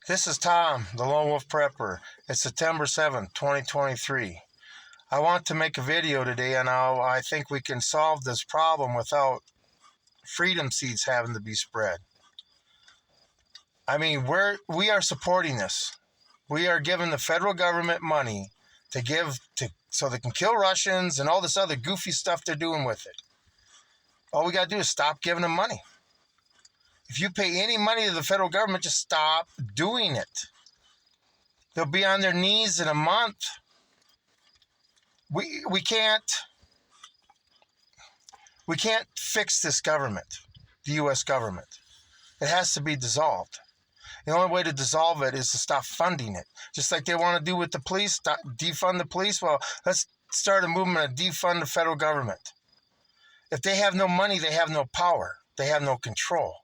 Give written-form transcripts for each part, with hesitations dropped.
This is Tom, the Lone Wolf Prepper. It's September 7th, 2023. I want to make a video today on how I think we can solve this problem without freedom seeds having to be spread. I mean, we are supporting this. We are giving the federal government money so they can kill Russians and all this other goofy stuff they're doing with it. All we got to do is stop giving them money. If you pay any money to the federal government, just stop doing it. They'll be on their knees in a month. We can't fix this government, the U.S. government. It has to be dissolved. The only way to dissolve it is to stop funding it. Just like they want to do with the police, defund the police. Well, let's start a movement to defund the federal government. If they have no money, they have no power. They have no control.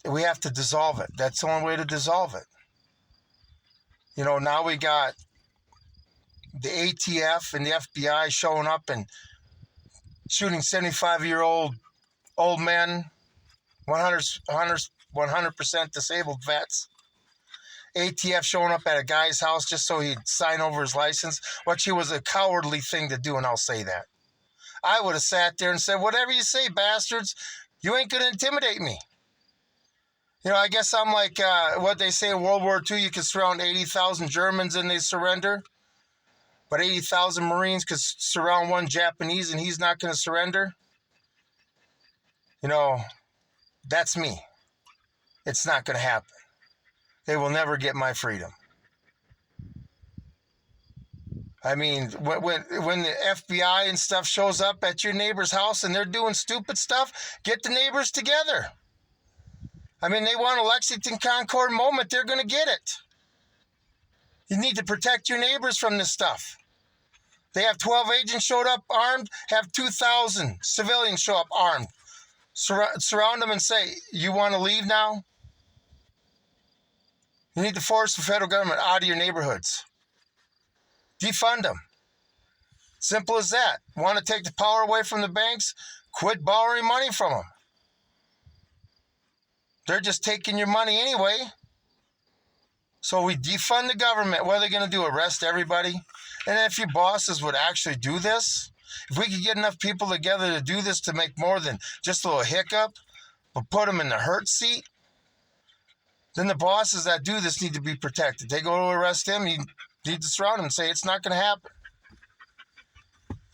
We have to dissolve it. That's the only way to dissolve it. You know, now we got the ATF and the FBI showing up and shooting 75-year-old men, 100% disabled vets. ATF showing up at a guy's house just so he'd sign over his license, which was a cowardly thing to do, and I'll say that. I would have sat there and said, whatever you say, bastards, you ain't going to intimidate me. You know, I guess I'm like what they say in World War II, you can surround 80,000 Germans and they surrender. But 80,000 Marines could surround one Japanese and he's not going to surrender. You know, that's me. It's not going to happen. They will never get my freedom. I mean, when the FBI and stuff shows up at your neighbor's house and they're doing stupid stuff, get the neighbors together. I mean, they want a Lexington Concord moment. They're going to get it. You need to protect your neighbors from this stuff. They have 12 agents showed up armed, have 2,000 civilians show up armed. Surround them and say, you want to leave now? You need to force the federal government out of your neighborhoods. Defund them. Simple as that. Want to take the power away from the banks? Quit borrowing money from them. They're just taking your money anyway. So we defund the government. What are they going to do? Arrest everybody? And if your bosses would actually do this, if we could get enough people together to do this to make more than just a little hiccup, but put them in the hurt seat, then the bosses that do this need to be protected. They go to arrest him, you need to surround him and say, it's not going to happen.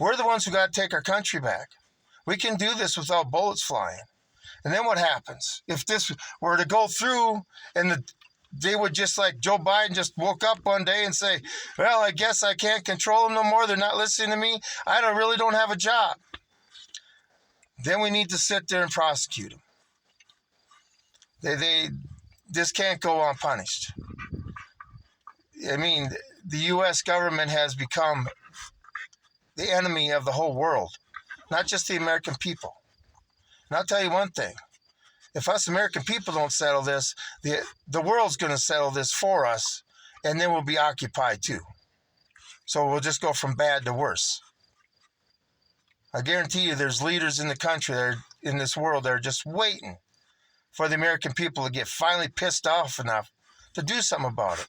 We're the ones who got to take our country back. We can do this without bullets flying. And then what happens? If this were to go through and they would just like Joe Biden just woke up one day and say, well, I guess I can't control them no more. They're not listening to me. I really don't have a job. Then we need to sit there and prosecute them. This can't go unpunished. I mean, the U.S. government has become the enemy of the whole world, not just the American people. And I'll tell you one thing. If us American people don't settle this, the world's going to settle this for us, and then we'll be occupied too. So we'll just go from bad to worse. I guarantee you there's leaders in the country, in this world, that are just waiting for the American people to get finally pissed off enough to do something about it.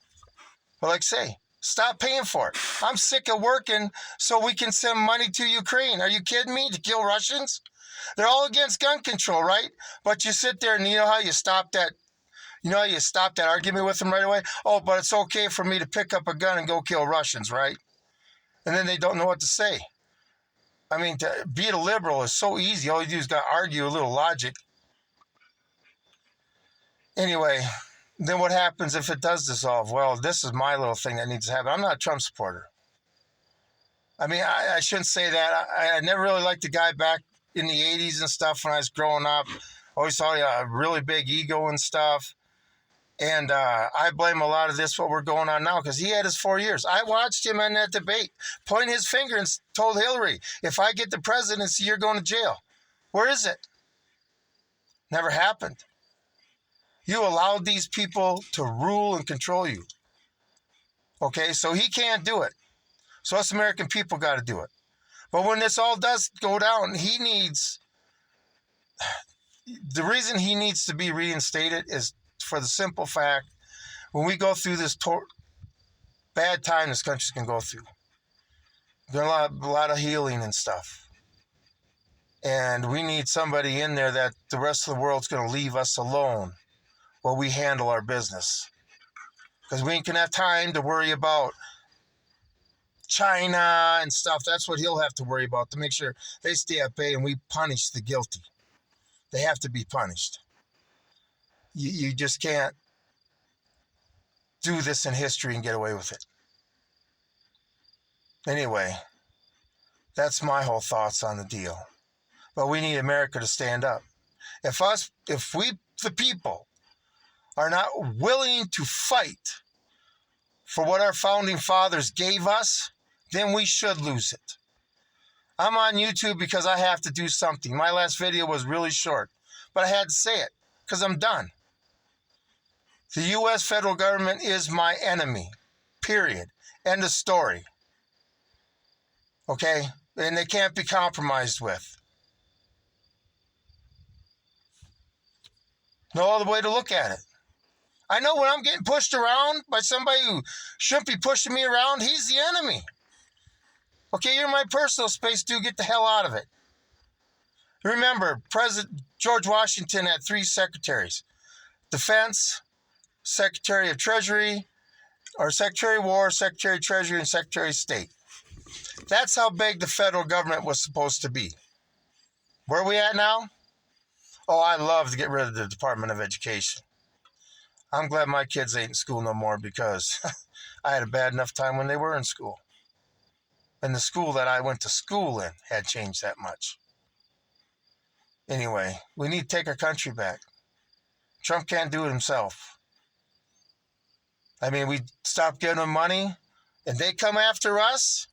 But like I say, stop paying for it. I'm sick of working so we can send money to Ukraine. Are you kidding me? To kill Russians? They're all against gun control, right? But you sit there and you know how you stop that argument with them right away? Oh, but it's okay for me to pick up a gun and go kill Russians, right? And then they don't know what to say. I mean, to be a liberal is so easy. All you do is got to argue a little logic. Anyway, then what happens if it does dissolve? Well, this is my little thing that needs to happen. I'm not a Trump supporter. I mean, I shouldn't say that. I never really liked the guy back in the 80s and stuff when I was growing up. Always saw a really big ego and stuff. And I blame a lot of this, what we're going on now, because he had his 4 years. I watched him in that debate, point his finger and told Hillary, if I get the presidency, you're going to jail. Where is it? Never happened. You allowed these people to rule and control you. Okay, so he can't do it. So us American people got to do it. But when this all does go down, the reason he needs to be reinstated is for the simple fact, when we go through this bad time this country's going to go through, there's a lot of healing and stuff. And we need somebody in there that the rest of the world's going to leave us alone while we handle our business. Because we ain't going to have time to worry about China and stuff. That's what he'll have to worry about, to make sure they stay at bay and we punish the guilty. They have to be punished. You just can't do this in history and get away with it. Anyway, that's my whole thoughts on the deal. But we need America to stand up. If we, the people, are not willing to fight for what our founding fathers gave us, then we should lose it. I'm on YouTube because I have to do something. My last video was really short, but I had to say it because I'm done. The U.S. federal government is my enemy, period. End of story. Okay? And they can't be compromised with. No other way to look at it. I know when I'm getting pushed around by somebody who shouldn't be pushing me around, he's the enemy. Okay, you're in my personal space, dude. Get the hell out of it. Remember, President George Washington had 3 secretaries. Defense, Secretary of Treasury, or Secretary of War, Secretary of Treasury, and Secretary of State. That's how big the federal government was supposed to be. Where are we at now? Oh, I'd love to get rid of the Department of Education. I'm glad my kids ain't in school no more, because I had a bad enough time when they were in school. And the school that I went to school in had changed that much. Anyway, we need to take our country back. Trump can't do it himself. I mean, we stop giving them money and they come after us.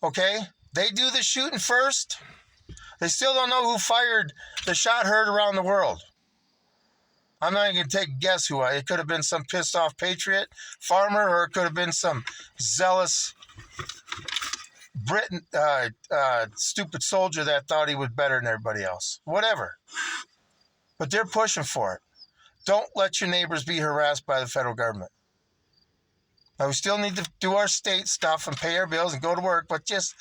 Okay? They do the shooting first. They still don't know who fired the shot heard around the world. I'm not even going to take a guess who. It could have been some pissed off patriot farmer, or it could have been some zealous Britain, stupid soldier that thought he was better than everybody else. Whatever. But they're pushing for it. Don't let your neighbors be harassed by the federal government. Now, we still need to do our state stuff and pay our bills and go to work, but just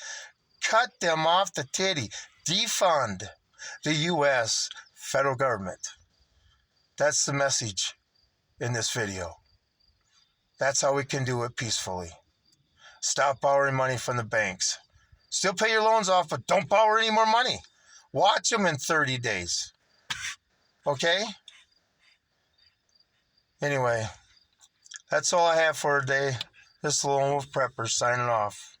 cut them off the titty. Defund the U.S. federal government. That's the message in this video. That's how we can do it peacefully. Stop borrowing money from the banks. Still pay your loans off, but don't borrow any more money. Watch them in 30 days. Okay? Anyway, that's all I have for today. This is Lone Wolf Prepper signing off.